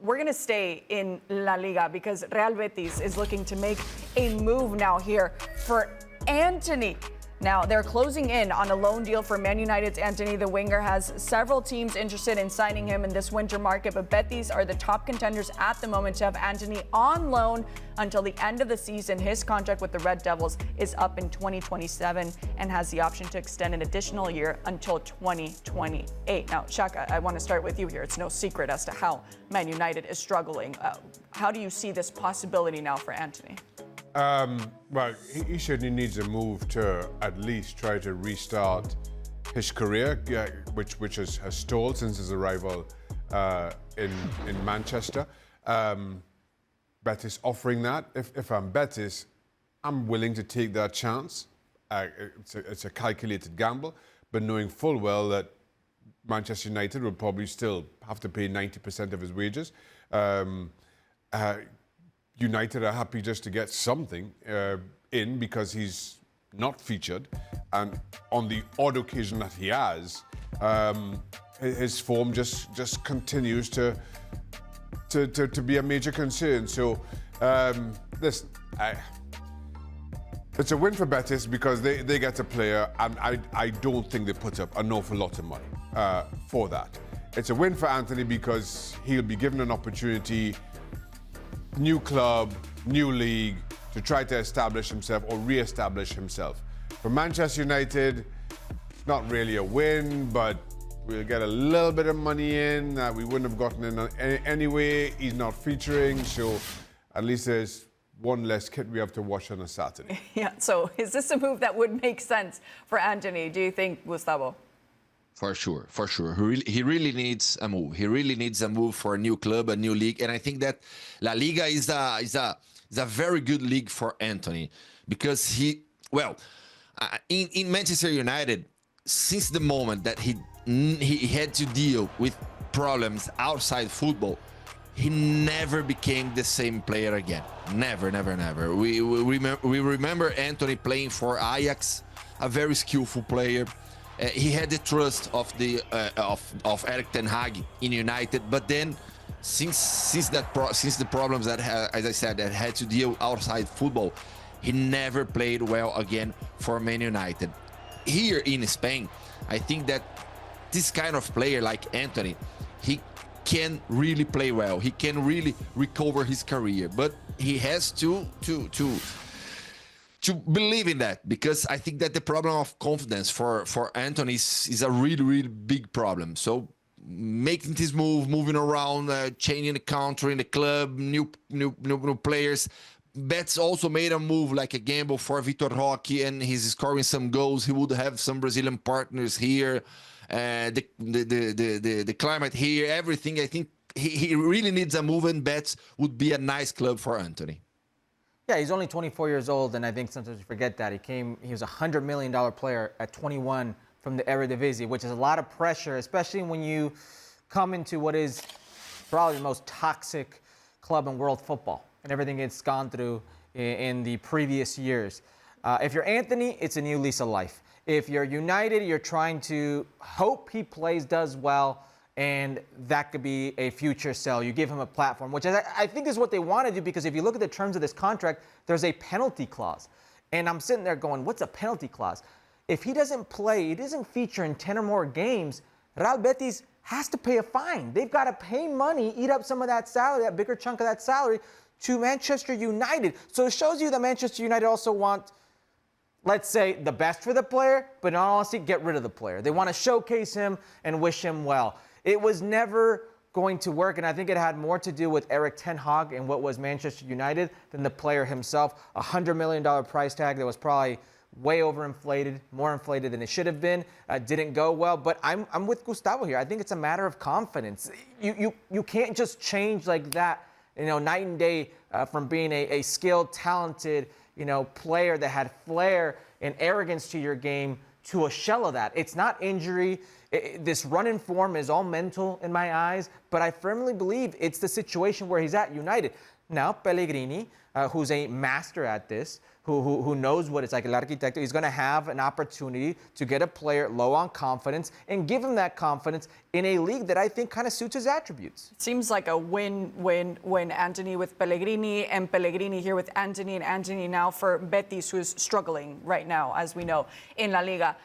we're going to stay in La Liga because Real Betis is looking to make a move now here for Antony. Now, they're closing in on a loan deal for Man United's Antony. The winger has several teams interested in signing him in this winter market, but Betis are the top contenders at the moment to have Antony on loan until the end of the season. His contract with the Red Devils is up in 2027 and has the option to extend an additional year until 2028. Now, Shaka, I want to start with you here. It's no secret as to how Man United is struggling. How do you see this possibility now for Antony? Well, he certainly needs a move to at least try to restart his career, which has stalled since his arrival in Manchester. Betis offering that. If I'm Betis, I'm willing to take that chance. It's a calculated gamble, but knowing full well that Manchester United will probably still have to pay 90% of his wages. United are happy just to get something in because he's not featured, and on the odd occasion that he has, his form just continues to be a major concern. So it's a win for Betis because they get a player, and I don't think they put up an awful lot of money for that. It's a win for Antony because he'll be given an opportunity. New club, new league, to try to establish himself or re-establish himself. For Manchester United, not really a win, but we'll get a little bit of money in that we wouldn't have gotten in anyway. He's not featuring, so at least there's one less kid we have to watch on a Saturday. Yeah, so is this a move that would make sense for Antony, do you think, Gustavo? For sure. He really needs a move. He really needs a move for a new club, a new league, and I think that La Liga is a very good league for Antony because in Manchester United, since the moment that he had to deal with problems outside football, he never became the same player again. Never. We remember Antony playing for Ajax, a very skillful player. He had the trust of Erik ten Hag in United, but then since the problems that as I said that had to deal outside football, he never played well again for Man United. Here in Spain, I think that this kind of player like Antony, he can really play well. He can really recover his career, but he has to believe in that, because I think that the problem of confidence for Antony is a really big problem. So making this move, moving around, changing the country in the club, new players. Betis also made a move, like a gamble for Vitor Roque, and he's scoring some goals. He would have some Brazilian partners here, the climate here, everything. I think he really needs a move, and Betis would be a nice club for Antony. Yeah, he's only 24 years old, and I think sometimes we forget that. He was a $100 million player at 21 from the Eredivisie, which is a lot of pressure, especially when you come into what is probably the most toxic club in world football and everything it's gone through in the previous years. If you're Antony, it's a new lease of life. If you're United, you're trying to hope he plays, does well, and that could be a future sell. You give him a platform, which I think is what they want to do, because if you look at the terms of this contract, there's a penalty clause. And I'm sitting there going, what's a penalty clause? If he doesn't play, he doesn't feature in 10 or more games, Real Betis has to pay a fine. They've got to pay money, eat up some of that salary, that bigger chunk of that salary, to Manchester United. So it shows you that Manchester United also want, let's say, the best for the player, but in all honesty, get rid of the player. They want to showcase him and wish him well. It was never going to work, and I think it had more to do with Erik ten Hag and what was Manchester United than the player himself. A $100 million price tag that was probably way overinflated, more inflated than it should have been. Didn't go well, but I'm with Gustavo here. I think it's a matter of confidence. You can't just change like that, night and day, from being a skilled, talented, player that had flair and arrogance to your game to a shell of that. It's not injury. This run-in form is all mental in my eyes, but I firmly believe it's the situation where he's at United. Now Pellegrini, who's a master at this, who knows what it's like, el arquitecto, he's going to have an opportunity to get a player low on confidence and give him that confidence in a league that I think kind of suits his attributes. It seems like a win-win-win, Antony with Pellegrini and Pellegrini here with Antony, and Antony now for Betis, who is struggling right now, as we know, in La Liga.